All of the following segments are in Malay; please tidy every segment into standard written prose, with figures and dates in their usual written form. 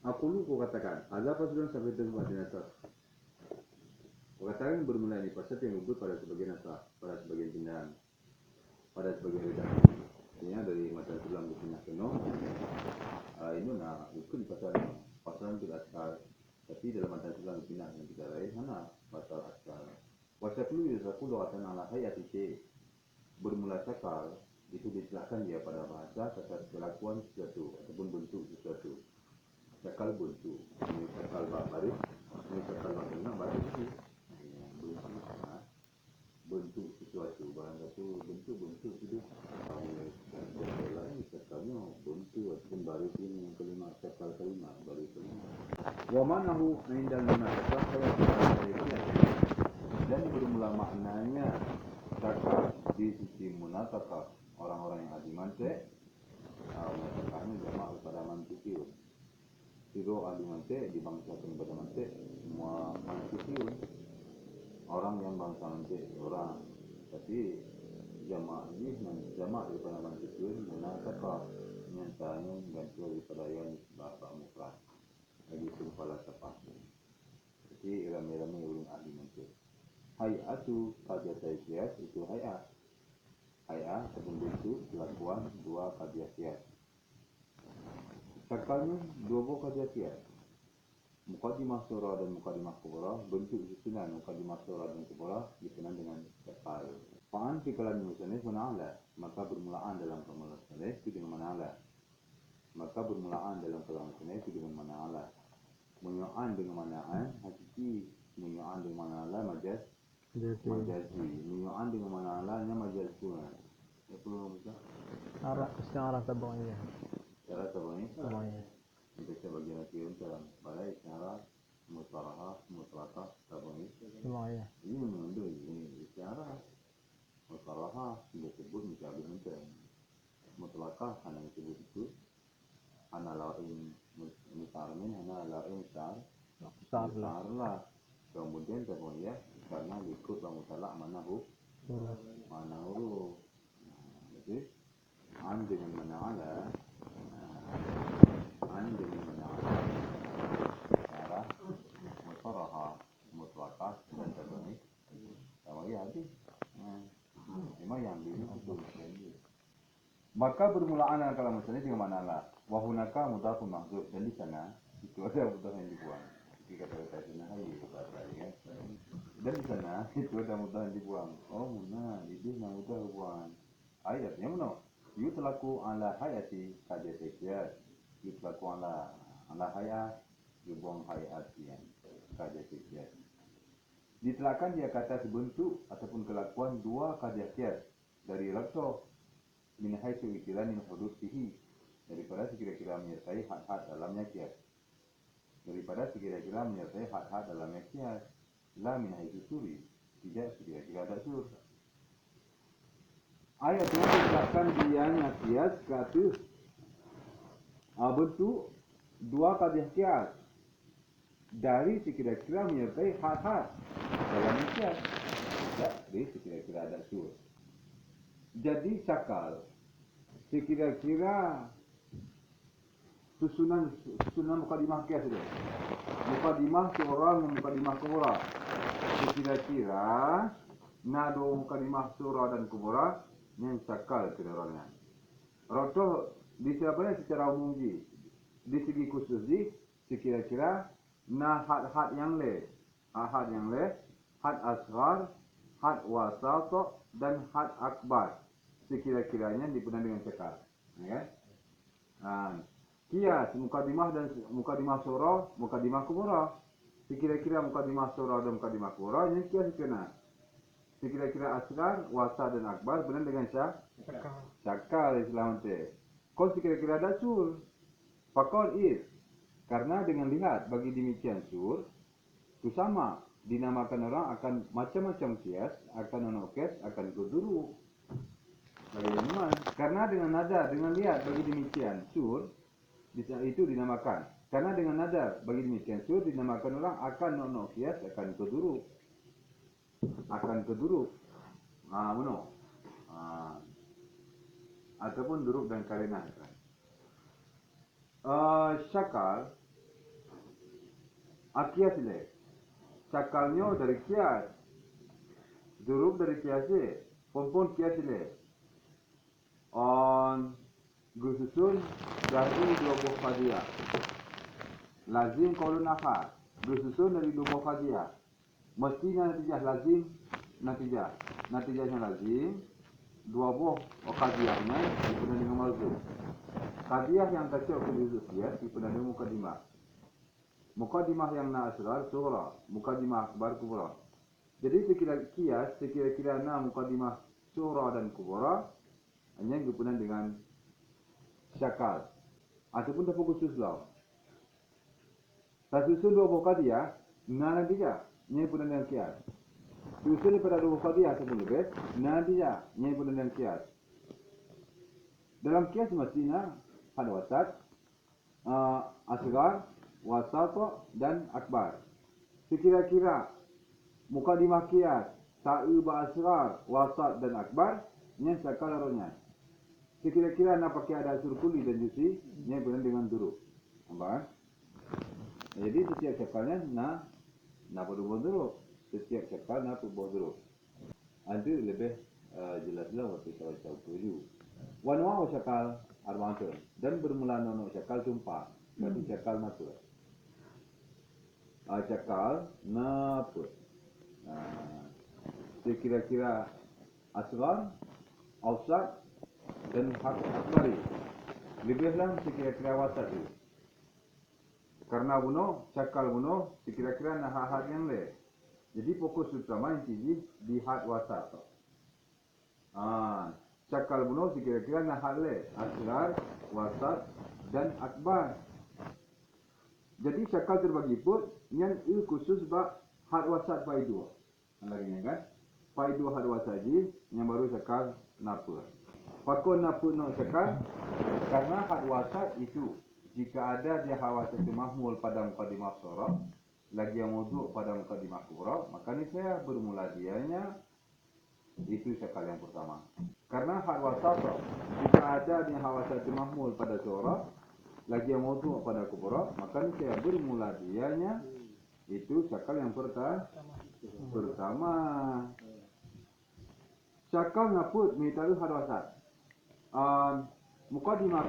Aku lu kau katakan, ada apa sudah sampai tempat dinasah? Kau katakan bermula di pasal yang luput pada sebagian asah, pada sebagian pindahan, pada sebagian redaksi. Artinya dari mata tulang ke pindah keno, ini nak ikut di pasal itu asal. Tapi dalam mata tulang ke pindah yang kita lain, mana pasal asal. Pasal lu ya aku doa tanah lah hayat itu bermula sakal itu dijelaskan dia pada bahasa atas kelakuan sesuatu ataupun bentuk sesuatu. Sakal bentuk, ini sakal baris, ini sakal baris itu bentuk sesuatu, barang satu bentuk itu lain sakalnya bentuk ataupun baris ini yang kelima sakal kelima baris kelima. Wa manahu indal munasabah dan bermula maknanya sakal di sisi munasabah orang-orang yang ahli mantik. Munasabahnya jamaah pada mantikiun. Siro ahli mantik dibangsakan pada mantik, semua mantikiun orang yang bangsa mantik orang, tapi jamaah ini jamaah daripada mantikiun munasabah nyatanya ganti daripada yang bahasa mufrad lagi kepala tepat. Jadi rame-rame ulun ahli mantik. Hayatu kajian kias itu hayat ataupun bentuk kelakuan dua kajian kias. Sakalnya dua buah kajian kias. Muqaddimah surah dan muqaddimah kubra, bentuk susunan muqaddimah surah dan kubra dikenal dengan sakal. Fa'an fi kalam musannif mana'ala, maka bermulaan dalam kalam musannif itu dengan mana'ala. Maka bermulaan dalam kalam musannif itu dengan mana'ala. Menyu'an dengan mana'an, hakiki menyu'an dengan mana'ala majaz majazi. Menyu'an dengan mana'alanya majaz pula. Apa maksudnya? Arah tabangnya. Cara tabangnya? Tabangnya. Kita bagian lagi dalam balai cara mutlaqah tabangnya. Tabangnya. Ini menunduk ini cara mutlaqah disebut menjadi menteng. Mutlaqah hanya disebut itu ana lain mutarmin ana lain besar lah. Kemudian tabangnya karena ikut mutlaq mana huruf. Jadi an dengan mana'ala cara mutlaqah dan tabangnya habis. Cuma yang ini untuk maka bermulaan kalau misalnya dengan mana'ala wa hunaka mudhafun mahdzuf, dan di sana itu ada mudhaf yang dibuang. Jika kata sana dan di sana itu ada mudhaf yang dibuang. Oh muna ini mudhaf buang. Ayatnya mana? Yutlaku ala hayati kajatikiyat. Yutlaku ala hayat dibuang hayatian kajatikiyat. Ditelakan dia kata sebentuk ataupun kelakuan dua kajatikiyat dari rakso min haitsu ikilanin hudusihi, daripada sekira-kira menyertai had-had dalamnya kias. Daripada sekira-kira menyertai had-had dalamnya kias. La min haitsu suri, tidak sekira-kira ada sur. Ayat itu menjelaskan dianya kias ke atas bentuk dua kajian kias dari sekira-kira menyertai had-had dalamnya kias. Jadi sekira-kira ada sur. Jadi sakal sekira-kira susunan mukadimah kias itu. Mukadimah seorang dan mukadimah kubra. Sekira-kira nado mukadimah surah dan kubra yang sakal kedarangan. Roto di siapanya secara umum di segi khusus sekira-kira had yang le, had asghar, had wasat dan had akbar. Sekira-kiranya dipenuhi dengan cekal, ya. Kias mukadimah dan mukadimah surah, mukadimah kubra. Sekira-kira mukadimah surah dan mukadimah kubra ini kias kena. Sekira-kira asghar, wasa dan akbar benar dengan cakal Islam teh. Kau sekira-kira ada sur. Fakol karena dengan lihat bagi demikian sur itu sama dinamakan orang akan macam-macam kias, akan nonokes, akan kuduru. Bagaimana? Karena dengan nada, dengan lihat bagi demikian sur itu dinamakan. Karena dengan nada bagi demikian sur dinamakan orang akan nonokias, akan keduru. Ataupun duruk dan karena. Syakal Kias le. Cakalnya dari kias. Zuruf dari kias le. Pompon kias le. On gususun dari dua buah fadiyah. Lazim qaulun akhar. Gususun dari dua buah fadiyah. Mestinya natijah lazim, natijahnya lazim, dua buah qadiyahnya dipenuhi dengan malzum. Qadiyah yang kecil khususiyat dipenuhi dengan mukadimah. Mukadimah yang na asrar sughra, mukadimah akbar kubra. Jadi sekira-kira mukadimah sughra dan kubra hanya dipenuhi dengan syakal ataupun tak khusus lah. Susun dua buah qadiyah, natijah nya dipenuhi dengan kias. Susun daripada dua buah qadiyah ataupun lebih, natijah nya dipenuhi dengan kias. Dalam kias mestinya had wasat, asgar, wasat dan akbar. Sekira-kira mukadimah kias sa'i ba asgar, wasat dan akbar nya syakal larunya. Sekira-kira nak pakai ada unsur kulli dan juzi nya benar dengan duruf. Nampak? Jadi setiap syakalnya na berubah duruf. Setiap syakal na berubah duruf. Itu lebih jelaslah waktu saya tahu. Wanwa syakal arba'atun dan bermula nono syakal jumpa. Berarti syakal natur. Syakal natur. Sekira-kira asghar, awsat dan akbari. Lebihlah sekira-kira wasat itu. Karena bunuh, syakal bunuh, sekira-kira had yang le. Jadi fokus utama inti di had wasat. Syakal bunuh sekira-kira had le. Asghar, wasat dan akbar. Jadi syakal terbagi pun yang khusus bak had wasat faidu. Lagi ni kan? Faidu had wasat je yang baru syakal napur. Pakon napur no syakal karena had wasat itu jika ada dia had wasat itu mahmul pada mukadimah surah lagi yang mawdu' pada mukadimah kubra, maka ni saya bermula dianya itu syakal yang pertama. Karena had wasat jika ada dia had wasat itu mahmul pada surah lagi yang mawdu' pada kubra, maka ni saya bermula dianya itu syakal yang pertama. Syakal naput mitaru had wasat. Mukadimah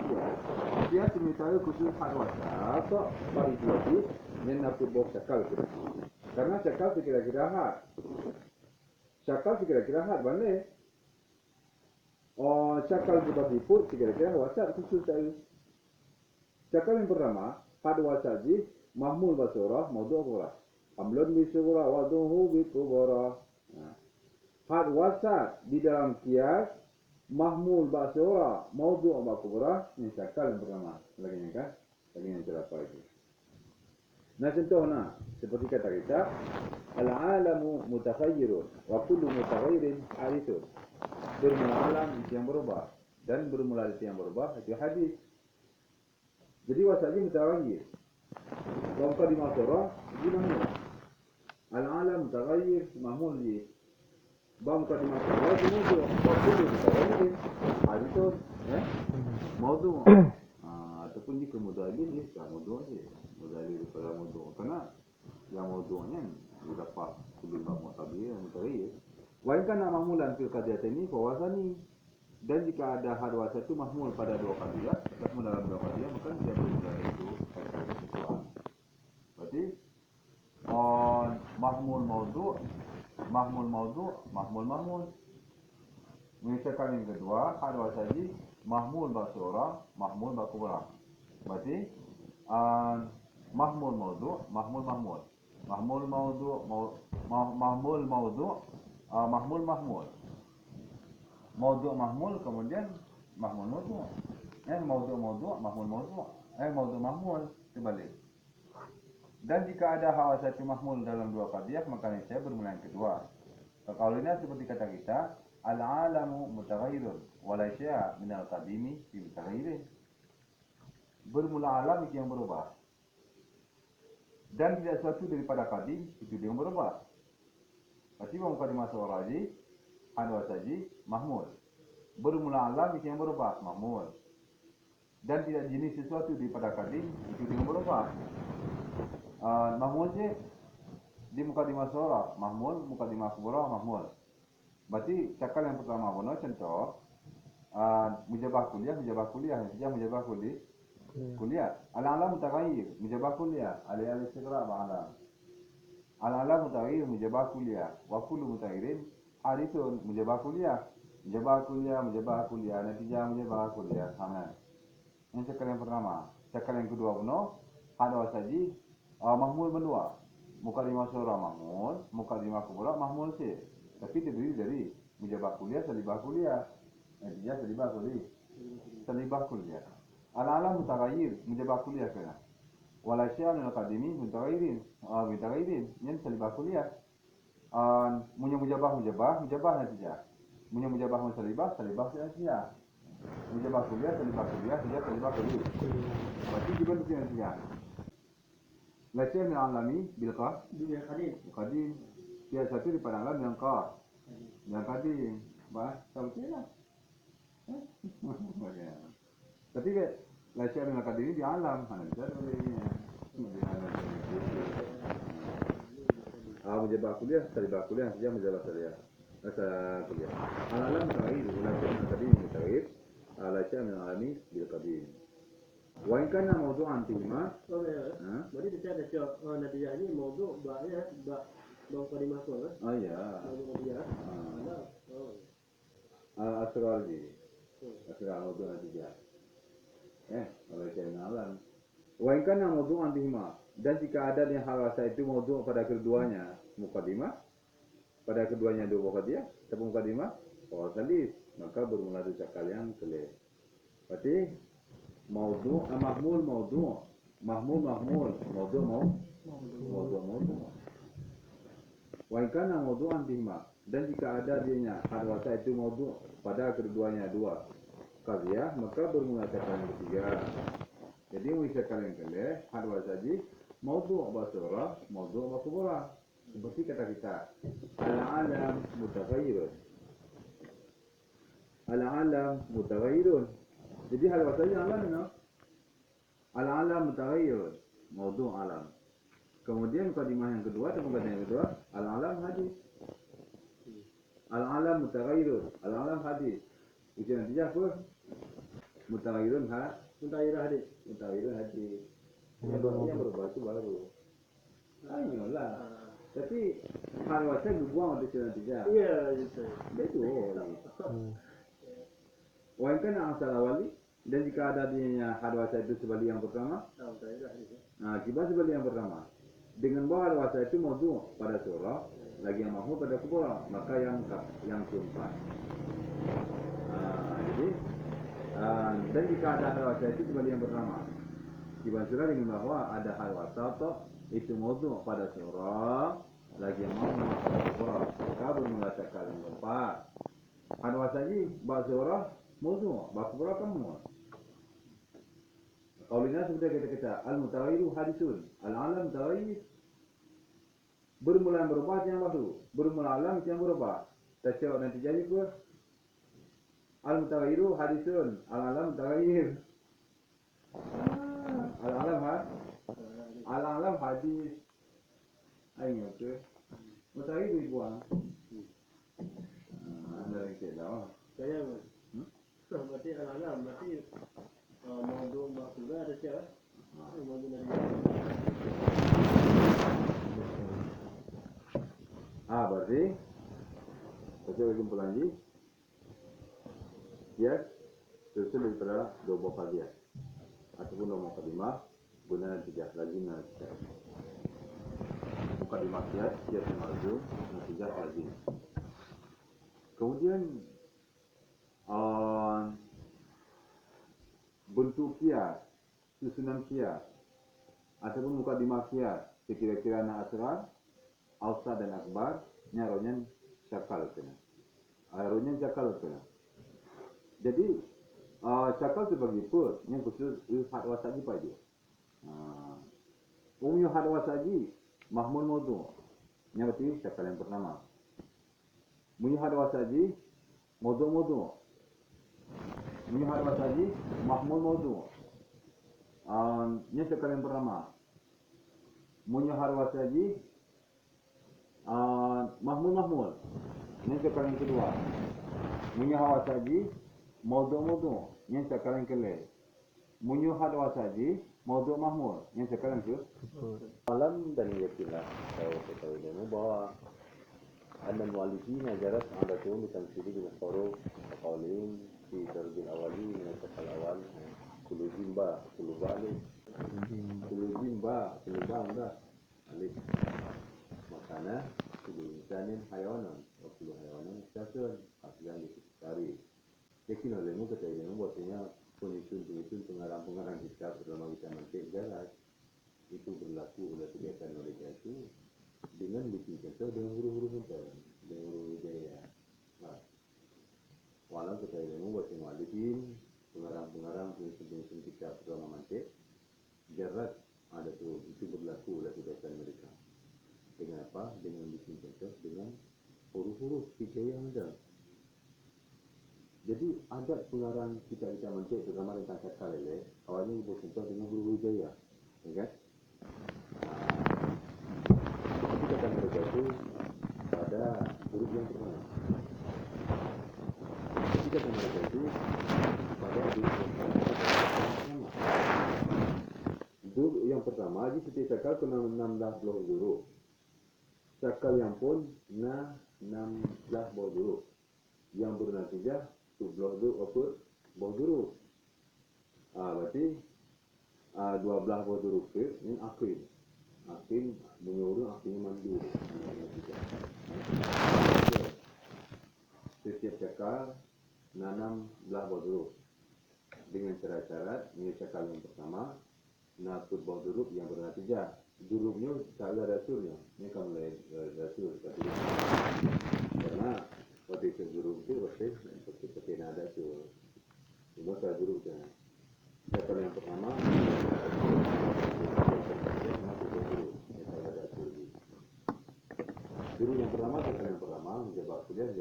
dia mitaru khusus had wasat atau bagi lagi yang naput boh syakal. Karena syakal sekira-kira had. Syakal sekira-kira had balik. Syakal berbagi pun sekira-kira wasat khusus tadi. Syakal yang pertama, had wasat ji mahmul basurah mawdu' kubra. Amlun bisura waduhu bikubara. Had wasat di dalam kias mahmul basura mawdu' bakubra ini syakal yang pertama. Lagi ni kan? Lagi yang terapa itu. Nah contohnya seperti kata kita al-alamu mutakhayyirun wa kullu mutaghayyirin hadithun. Bermula alam itu yang berubah dan bermula itu yang berubah itu hadis. Jadi wasatnya mutaghayyir. Bangsa di masyarakat gimana? Al-alam mutaghayyir mahmul di bangsa di masyarakat itu waktu mutaghayyir hadithun mawdu' ataupun jika mudahil dia tak mawdu' je. Mudahil daripada mawdu' kerana yang mawdu'nya didapat sebelum mutabir yang mutaghayyir. Walaupun nak mahmulan fil qadiyah ini fawasani. Dan jika ada had wasat itu mahmul pada dua qadiyah, mahmul dalam dua qadiyah, maka dia bermula itu kesesuaian. Berarti mahmul mawdu', mahmul. Misalkan yang kedua, had wasat ji mahmul basura, mahmul bakubra. Berarti mahmul mawdu', mahmul. Mahmul mawdu'. Mawdu' mahmul kemudian mahmul mawdu'. Mawdu' mahmul terbalik. Dan jika ada hawasatu mahmul dalam dua qadiyah maka saya bermula yang kedua. Qaulina seperti kata kita al-alamu mutaghayyirun wa la syai'a min al-qadimi fi mutaghayyirin. Bermula alam itu yang berubah. Dan tidak sesuatu daripada qadim itu yang berubah. Berarti mukadimah surah ji hadwa saji mahmul. Bermula alam itu yang berubah mahmul. Dan tidak jenis sesuatu daripada qadim itu yang berubah. Mahmul je di mukadimah surah, mahmul, mukadimah kubra, mahmul. Berarti cakal yang pertama benar contoh mujabah kuliah, sejak mujabah kuliah. Al-alam mutaghayyir, mujabah kuliah, alih-alih istiqra' ba'alam. Al-alam mutaghayyir, mujabah kuliah, wa kullu mutaghayyirin hadithun, mujabah kuliah, natijah mujabah kuliah. Sama. Yang cakal yang pertama. Cakal yang kedua benar, ada wasaji mahmul berdua. Mukadimah surah mahmul, mukadimah kubra mahmul sih. Tapi terdiri dari mujabah kuliah, salibah kuliah. Natijah salibah kuliah. Al-alam mutaghayyir, mujabah kuliah kena. Wal asya' al-qadimi mutaghayyirin. Yang salibah kuliah. Mujabah natijah. Mujabah salibah natijah. Mujabah kuliah, salibah kuliah. Berarti juga itu natijah. La syai' min alami bil qadim. Tiada satu daripada alam yang qadim. Tahu tak? Tapi la syai' min al-qadim di alam. Mana bisa boleh. Mujabah kuliah, salibah kuliah, natijah mujabah kuliah. Al-alam mutaghayyir, la syai' min al-qadim mutaghayyir. La syai' min alami bil qadim. Wa in kana mawdu'an fihima. Berarti kita ada natijah ini mawdu' ba'nya mukadimah surah. Ya. Natijah. Asrar mawdu' natijah. Kalau saya alam. Wa in kana mawdu'an fihima, dan jika ada yang hal wasa itu mawdu' pada keduanya mukadimah, pada keduanya dua mukadimah, ataupun mukadimah, salis, maka bermula dari cakal yang kelih. Berarti mawdu' mahmul. Wa in kana mawdu'an bihima, dan jika ada dianya hal wasa itu mawdu' pada keduanya dua qadiyah, maka bermula cakal yang ketiga. Jadi cakal yang kelih hal wasa ji mawdu' basura, mawdu' makbura. Seperti kata kita al-alam mutaghayyirun. Jadi hal wasanya alam ni. Al-alam mutaghayyirun, mawdu' alam. Kemudian mukadimah yang kedua atau mukadimah yang kedua, al-alam hadis. Al-alam mutaghayyirun, al-alam hadis. Itu natijah apa? Mutaghayyirun hadis. Yang berubah itu baru. Ayolah. Tapi hal wasa dibuang oleh natijah. Iya, itu. Betul. Wa in kana asal awali, dan jika ada dinya hal wasa itu sebagai yang pertama, kibar sebagai yang pertama. Dengan bahwa hal wasa itu mawdu' pada surah, lagi yang mahmud pada kubra, maka yang keempat. Jadi dan jika ada hal wasa itu sebagai yang pertama, kibar surah dengan bahwa ada hal wasa atau itu mawdu' pada surah, lagi yang mahmud pada kubra, maka bermula cakal yang keempat. Hal wasa ini bahasa surah mawdu', bahasa kubra kamu. Qaulina seperti kata al-mutaghayyiru hadisun, al-alam mutaghayyir. Bermula berubah yang baru, bermula alam yang berubah. Tasawuf nanti jadi apa? Al-mutaghayyiru hadisun, al-alam mutaghayyir. Al-alam hadis. Ayo tu. Mutaghayyir dibuang. Anda yang tahu. Saya berarti al-alam berarti mawdu' makbura ada siapa? Mawdu' natijah. Berarti kita kesimpulan lagi. Dia tersusun daripada dua buah qadiyah ataupun dua mukadimah guna natijah lazim dan natijah. Mukadimah qiyas marju, natijah lazim. Kemudian bentuk qiyas, susunan qiyas ataupun mukadimah qiyas sekira-kira na asrar, awsat dan akbar, nyaronyan cakal kena. Aeronya cakal kena. Jadi cakal sebagai apa? Yang khusus had wasaji pada dia. Umumnya had wasaji mahmul mawdu'. Yang berarti cakal yang pertama. Umumnya had wasaji mawdu'. Umumnya had wasaji mahmul mawdu'. Yang cakal yang pertama. Munyo harwas saji mahmul. Ini sekarang yang kedua. Munyo harwas saji modo. Yang sekarang yang kelima. Munyo harwas saji modo mahmul. Yang sekarang ke Malam dan yakinlah saya ketahui demo bahwa anda mu'alifin ajarat anda tuh ditamsili dengan huruf qawlin fi darbil awali min al awal kullu jimba kullu balik kullu jimba anda alif makana kullu insanin hayawanan wa kullu hayawanan syakun aslan dicari yakin olehmu ketahui demo bahwasanya penyusun pengarang kitab bernama kita mantik jarak itu berlaku oleh kegiatan mereka itu dengan bikin contoh dengan huruf-huruf penting dengan huruf hidayah. Nah, walau kita ilmu buat mu'alifin pengarang penyusun kitab bernama mantik jarak ada tuh itu berlaku oleh kegiatan mereka dengan apa? Dengan bikin contoh dengan huruf-huruf hidayah ada. Jadi ada pengarang kitab mantik terutama tentang kata lele awalnya buat contoh dengan huruf hidayah, ya kan? Kita akan bergabung pada huruf yang pertama. Kita akan bergabung pada huruf yang pertama. Huruf yang pertama di setiap cakal kena 16 huruf. Cakal yang pun 16 huruf. Yang bernatijah 12 huruf. Berarti 12 huruf ini akhir. Akhir menyuruh akhirnya mandu. Setiap cakal nanam belah huruf dengan cara-cara ini cakal yang pertama natur huruf yang bernatijah. Hurufnya tak ada rasulnya. Ini kan mulai rasul karena waktu itu huruf itu seperti nada itu. Cuma kalau huruf itu cakal yang pertama Guru yang pertama menjebak kuliah.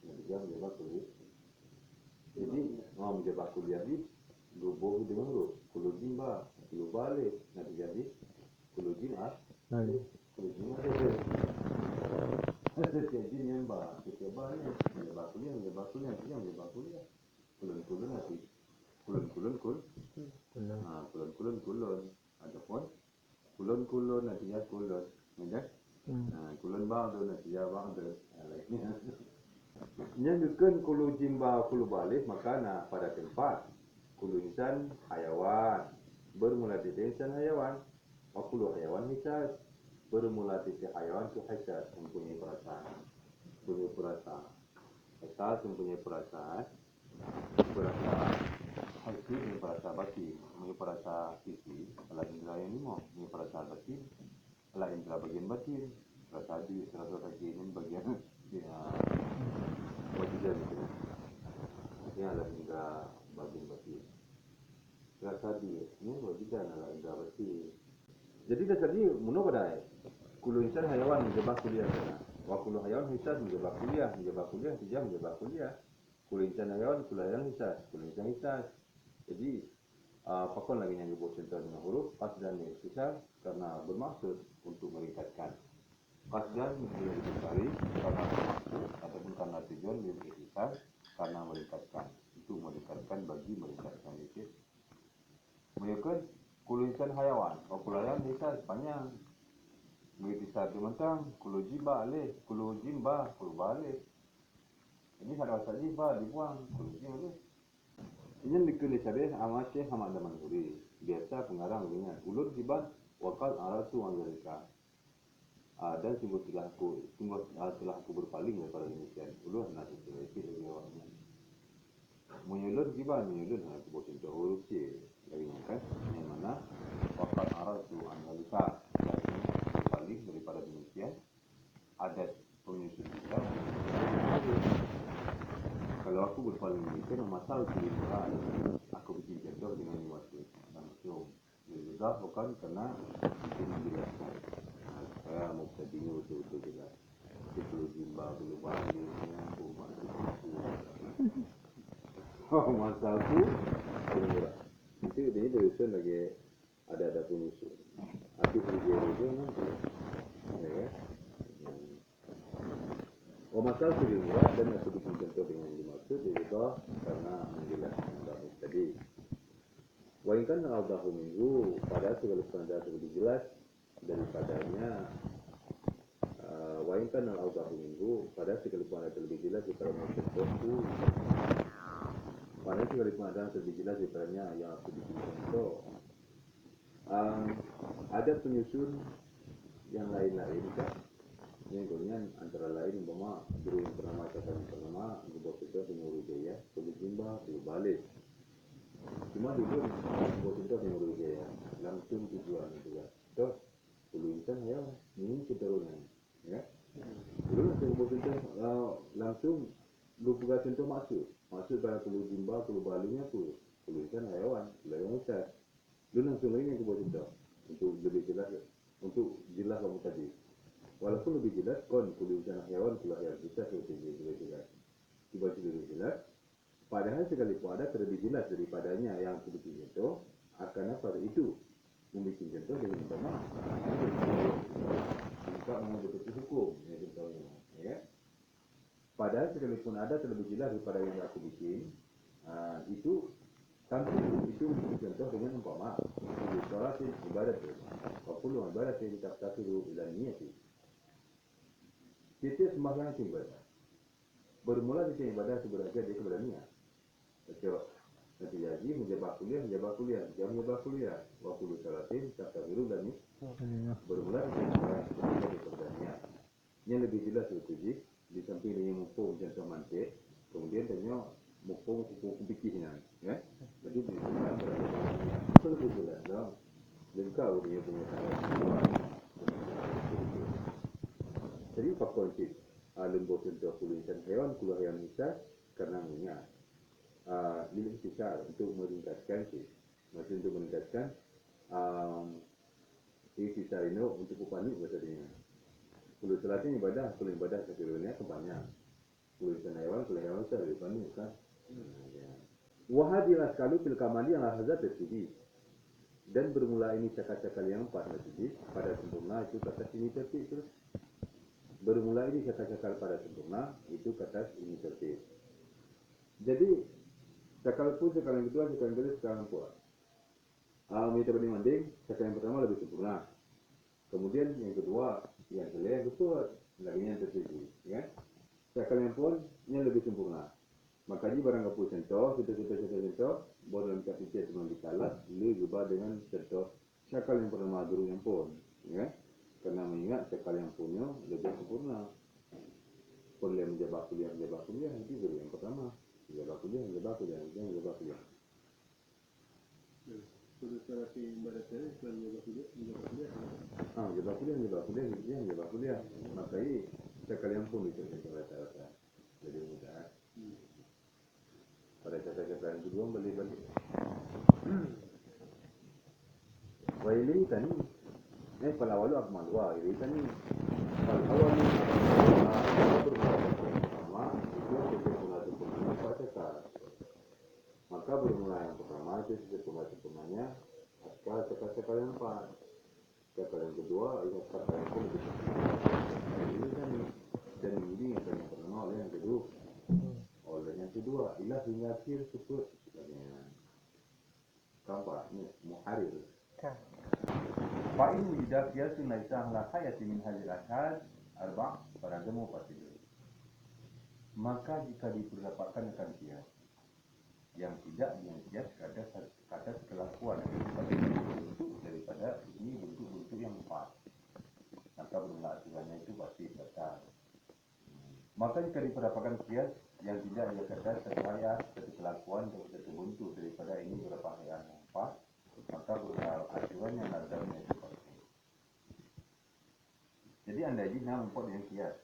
Yang ketiga menjebak kuliah. Jadi mau menjebak kuliah di lubuh dengan huruf. Kulu jimba, kulu balik. Nanti jadi kulu jimah. Kulu jimah saja. Setiap jin yang setiap balik menjebak kuliah. Kulun nanti. Kulun. Adapun kulun nanti ya kulun. Menjadi kulun ba'du natijah ba'du lainnya. Nyandukkan kulu jimba kulu balik maka pada tempat kulu insan hayawan bermula dari insan hayawan wa kulu hayawan hisas bermula dari hayawan itu hisas mempunyai perasaan hisas mempunyai perasaan hati mempunyai perasaan batin mempunyai perasaan fisik ala indra yang lima mempunyai perasaan batin ala indra bagian batin rasa di rasa kaki ini bagian wajidah itu ini ala indra bagian batin rasa di ini wajidah ala indra batin jadi dasarnya muno pada kulu insan hayawan menjebak kuliah wa kulu hayawan hisas menjebak kuliah tidak menjebak kuliah kulu insan hayawan kulu hayawan hisas jadi pakon lagi yang dibuat contoh dengan huruf qasdan hisas karena bermaksud untuk meringkatkan qasdan yang dicari karena bermaksud ataupun karena tujuan yang hisas karena meringkatkan itu meringkatkan itu mereka kulu insan hayawan wa kulu hayawan hisas panjang begitu satu mentang kulu jimba kulu balik ini ada saja dibuang kulu jimba ini dikulis ada sama Syekh Hamad Manhuri biasa pengarang ingat ulur jiban wakal aratu Amerika dan sungguh telah aku berpaling daripada demikian ulur nak itu lagi awaknya menyulur jiban aku buat contoh huruf C lagi kan yang mana wakal aratu Amerika berpaling daripada demikian adat penyusun kita kalau aku berpaling demikian masalah kelimuraan aku bikin contoh dengan waktu langsung juga bukan karena itu menjelaskan saya mau tadinya betul-betul jelas itu jimba belum baliknya masalahku kelimuraan itu ini terusan lagi ada penyusun aku kerja dia nanti. Ya kan? Masal sudah murah dan aku bikin contoh dengan yang dimaksud itu karena menjelaskan bagus tadi. Wainkan al-dahu minggu pada segala standar lebih jelas daripadanya. Wainkan al-dahu minggu pada segala standar lebih jelas daripada maksud itu. Pada segala standar lebih jelas daripadanya yang aku bikin contoh. Ada penyusun yang lain-lain kan? Yang kemudian antara lain umpama guru yang pertama kata yang pertama guru kita penyuruh jaya perlu jimba perlu balik cuma dulu guru kita penyuruh jaya langsung tujuan itu kan toh perlu insan ya ini keturunan ya dulu langsung guru kita langsung lupa contoh maksud pada perlu jimba perlu baliknya perlu insan hewan besar dulu langsung lain yang guru kita untuk lebih jelas untuk jelas kamu tadi. Walaupun lebih jelas, kulit anak hewan, kulit hewan kita lebih jelas. Tiba-tiba lebih jelas. Padahal sekalipun ada terlebih jelas daripadanya yang kulit itu, akan pada itu membuat contoh dengan sama. Jika menghadapi hukum, ya contohnya. Ya. Padahal sekalipun ada terlebih jelas daripada yang aku bikin, itu tentu itu membuat contoh dengan umpama. Sholat ibadat, waktu ibadat yang kita katakan ila niyati. Setiap sembahyang itu ibadah. Bermula dari ibadah itu berarti dia kepada niat. Betul. Nanti jadi menjebak kuliah, jam menjebak kuliah. Waktu disalatin, kata biru dan ini. Bermula dari sembahyang itu kepada niat. Yang lebih jelas itu di samping dengan mumpung contoh mantik, kemudian tanya mumpung hukum fikihnya, ya. Jadi di sembahyang berarti itu lebih jelas, dong. Dan kau dia punya cara. Jadi faktor itu lembut contoh kulitan hewan besar karena minyak milik besar untuk meningkatkan maksud untuk meningkatkan sisa ini untuk upani maksudnya kulit selatin ibadah sekiranya kebanyak kulitan hewan besar upani kan wahadilah sekali fil kamali yang hazat terjadi dan bermula ini cakap-cakap yang empat terjadi pada sempurna itu kata sini tertib terus bermula ini cakap-cakap pada sempurna itu kata ini tertib. Jadi cakap pun cakap yang kedua, cakap yang kedua, cakap yang kuat. Minta banding banding, cakap yang pertama lebih sempurna. Kemudian yang kedua, yang kelima yang kuat, lagi yang tertib. Ya? Cakap yang pun yang lebih sempurna. Makanya barang kapul contoh, kita contoh, boleh dalam kapitian teman dikalat, lebih jubah dengan contoh cakap yang pertama guru yang pun. Ya? Karena mengingat cakap yang punya lebih sempurna. Boleh menjebak kuliah, itu guru yang pertama. Menjebak kuliah. Kudu salati ibadatnya selain menjebak kuliah. Menjebak kuliah. Makanya cakap yang pun itu rata-rata. Jadi mudah. Pada cakap yang kedua balik. Waili tani. Kalau awal aku malu, ini kan kalau awal ni pertama itu sempurna baca maka bermula yang pertama itu sempurnanya cakap yang empat cakap yang kedua ingat kata yang pun ini kan dan ini yang pertama oleh yang kedua ilah hingga akhir sebut tampak ni muharir Fa'in wujidah kiasun laisa ala hayati min hadil ashad arba' baranggamu fasidu. Maka jika didapatkan akan kias yang tidak dengan kias kadar kelakuan bentuk daripada ini bentuk-bentuk yang empat maka bermula aturannya itu pasti batal. Maka jika didapatkan kias yang tidak ada kadar satu kelakuan atau satu bentuk daripada ini beberapa yang empat maka bermula aturannya nazarnya itu pasti. Jadi anda ini nak membuat dengan kias.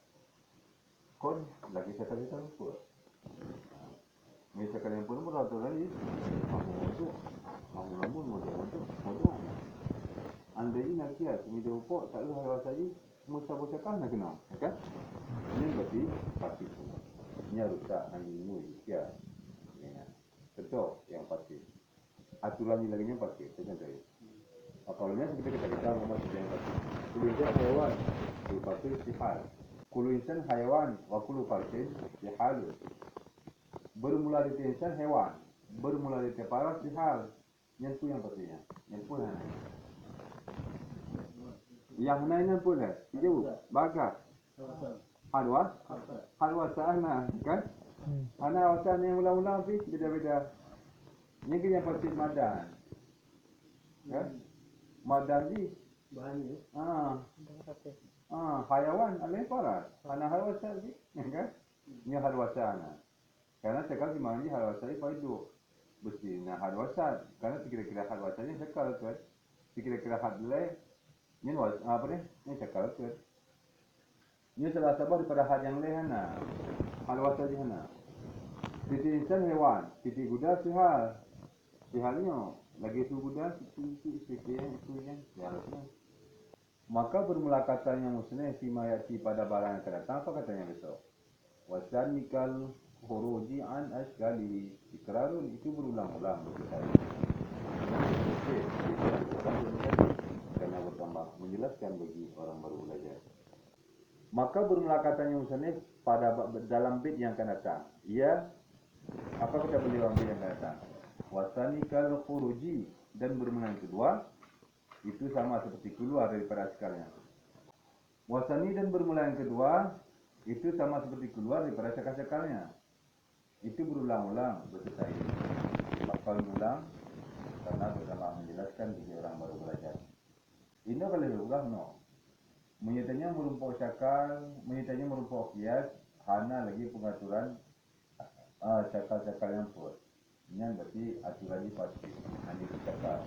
Kon lagi kata-kata lupa. Misalkan yang pun beraturan ini, kamu modal. Anda ini nak kias, media upok tak lu harus saja, musa-musa nak kenal, kan? Ini berarti pasti. Ini rusak ilmu kias. Betul yang pasti. Aturan ini lagi yang pasti, contohnya. Apalagi kita ngomong yang pasti. insan haiwan berpasir sihal. Kullu insan haiwan wa kullu farsin sihal. Bermula dari insan hewan, bermula dari kepala sihal. Yang tu yang pastinya. Yang pun yang lainnya pun hijau, bagas, halwas, halwas sana kan? Ana wasan yang ulang-ulang sih beda-beda. Yang yang pasti madan. Kan? Madan ni Bahannya. hayawan alai paras. Ana halwasan sih, kan? Ini halwasan. Karena sekali mandi halwasan itu mesti na halwasan. Karena kira-kira halwasannya sekali kan. Kira-kira hadlai ini apa ni? Ini sekali kan. Ini salah satu daripada had yang lain na. Halwasan je na. Titi insan hewan, titi kuda sihal. Sihalnya lagi su kuda itu sekian itu yang seharusnya. Maka bermula katanya musnah si mayati pada barang yang akan datang, apa katanya besok? Wasanikal khuruji an ashkalihi. Ikrarun itu berulang-ulang berkali. Karena bertambah menjelaskan bagi orang baru belajar. Maka bermula katanya musnah pada dalam bait yang akan datang. Ia apa kata beliau ambil yang akan datang? Wasanikal khuruji, dan bermula yang kedua itu sama seperti keluar daripada asalnya. Wasani dan bermula yang kedua itu sama seperti keluar daripada cakal-cakalnya. Itu berulang-ulang bersertai. Bakal ulang karena bersama menjelaskan bagi orang baru belajar. Ini kalau diulang no. Menyatanya merumpuk cakal, menyatanya merumpuk kias, hana lagi pengaturan cakal-cakal yang pun. Ini berarti aturan ini pasti. Anji cakal,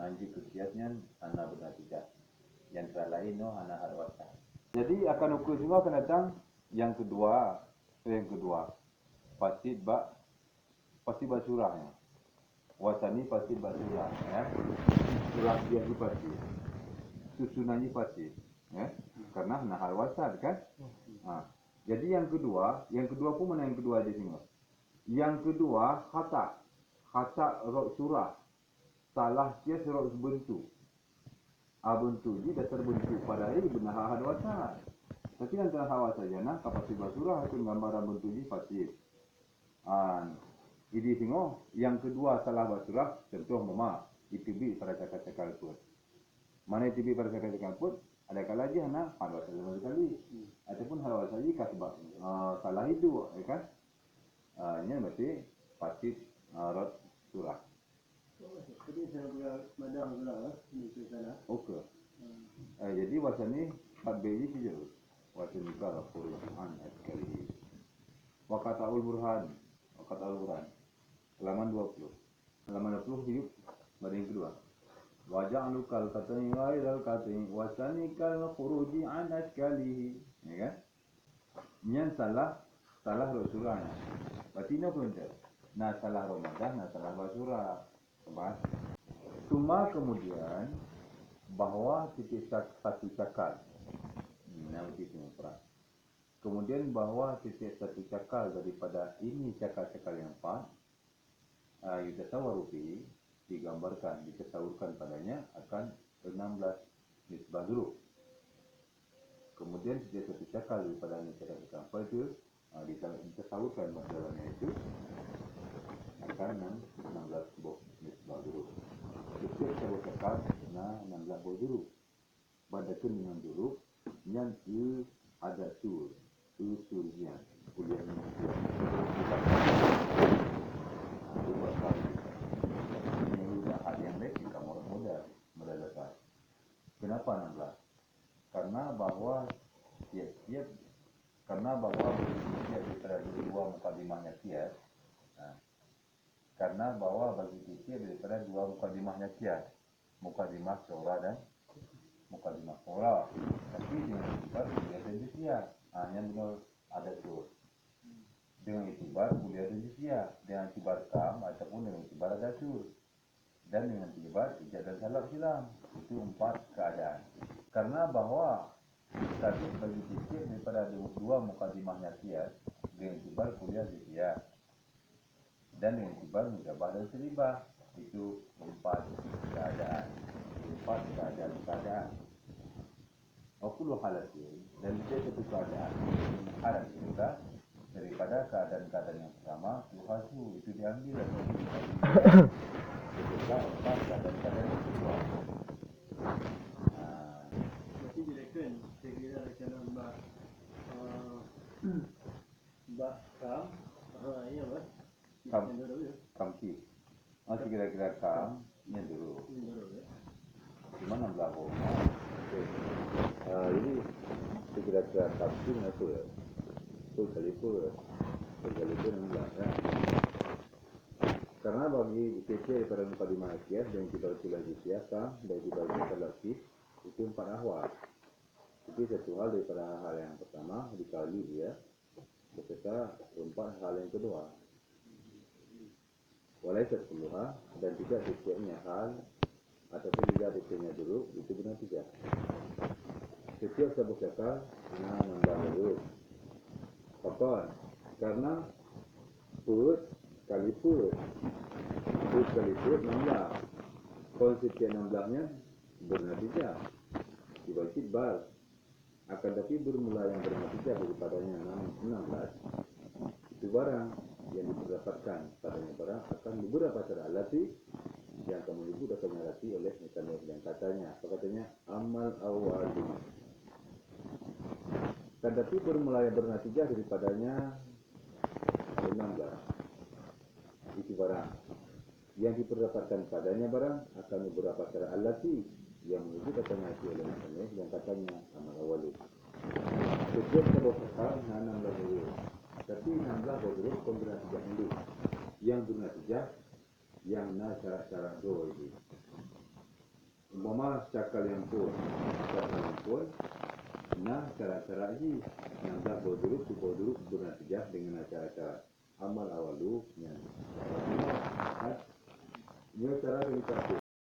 anji kekiasnya, hana benar tidak. Yang lain no, hana harwasa. Jadi akan ukur semua akan datang yang kedua, pasti surahnya. Wasani pasti surah, ya. Surah dia pasti. Susunannya pasti, ya. Karena hana harwasa kan? Jadi yang kedua pun mana yang kedua di sini? Yang kedua khata rot surah. Salah dia rot bentuk. Bentuk dia dasar bentuk pada ini benar had wasa. Tapi antara hawa saja nah kapasi basurah itu gambaran bentuk ini pasti. Ini singo yang kedua salah basurah contoh mama itb pada cakap-cakap pun. Mana itb pada cakap-cakap pun ada kala aja nah had wasa sekali. Ataupun hal saja kasbah salah itu, ya kan? Ini berarti pasti rot surah. Jadi saya punya madang pula di sana. Okey. Jadi bahasa ni 4 biji saja. Bahasa ni kalau Quran sekali. Waqata'ul Burhan. Halaman 20. Halaman 20 hidup baris kedua. Waja'alu kal katani wa idal katani wasanikal khuruji an ashkalihi. Ya kan? Yang salah surahnya. Berarti ini pun tak. Nah salah Ramadan, nah salah surah. Cuma kemudian bahwa titik satu cakal. Nanti semua. Kemudian bahwa titik satu cakal daripada ini cakal-cakal yang 4 yutasawarufi digambarkan, ditasawurkan padanya akan 16 nisbah huruf. Kemudian setiap satu cakal daripada ini cakal-cakal apa itu ditasawurkan dalamnya itu akan 16 buah nisbah huruf. Setiap satu cakal 16 buah huruf. Badakan dengan huruf yang ada usulnya kuliahnya. Itu bakal ini sudah hal yang baik jika mudah dasar. Kenapa 16? Karena bahwa tiap-tiap daripada dua mukadimahnya kias. Karena bahwa bagi tiap daripada dua mukadimahnya kias, mukadimah surah dan mukadimah surah. Tapi dengan itibar kuliah dan jiziyah. Yang benar ada sur. Dengan itibar kuliah dan jiziyah, dengan itibar kam ataupun dengan itibar ada sur. Dan dengan itibar ijaz dan salaf silam. Itu 4 keadaan. Karena bahwa tadi bagi tiap daripada dua mukadimahnya kias, dengan itibar kuliah jiziyah. Dan dengan itibar mujabah dan selibah. Itu 4 keadaan. 4 keadaan. kullu halatin dan tidak satu keadaan haram juga daripada keadaan-keadaan yang pertama tuhaju itu diambil atau ketika empat keadaan-keadaan yang kedua. Berarti direkan saya kira rencana mbak mbak kam iya mbak Kam. yang dulu ya Kamki masih kira-kira kamnya dulu yang dulu ya cuma 16 koma jadi kira-kira kamki itu ya itu kali itu 16 ya. Karena bagi IPC daripada 45 makias dan kita tulis siapa dan kita lagi itu 4 ahwal. Jadi satu hal daripada hal yang pertama dikali dia beserta 4 hal yang kedua. Walaupun 10 dan tidak setiapnya hal ataupun tidak detailnya dulu itu benar tidak. Setiap sabuk akal menambah huruf. Apa? Karena put kali put kali put 16. Konsep yang 16-nya bernatijah. Dibagi bal. Akan tapi bermula yang bernatijah daripadanya 16. Itu barang yang didapatkan padanya barang akan beberapa cara alati yang kamu ibu akan dialati oleh mekanisme yang katanya. Apa katanya? Amal awali. Tetapi bermula yang bernatijah daripadanya 16. Itu barang yang diperdapatkan padanya barang akan beberapa cara alati yang menuju katanya oleh mekanisme yang katanya amal awali. Setiap sebab akal 16 dulu. Tapi 16 baru kombinasi dulu. Yang bernatijah yang syarat-syarat dua ini. Umpama cakal yang pun, nah syarat-syarat ini 16 baru bernatijah dengan syarat-syarat amal awalunya. Ini cara indikatif.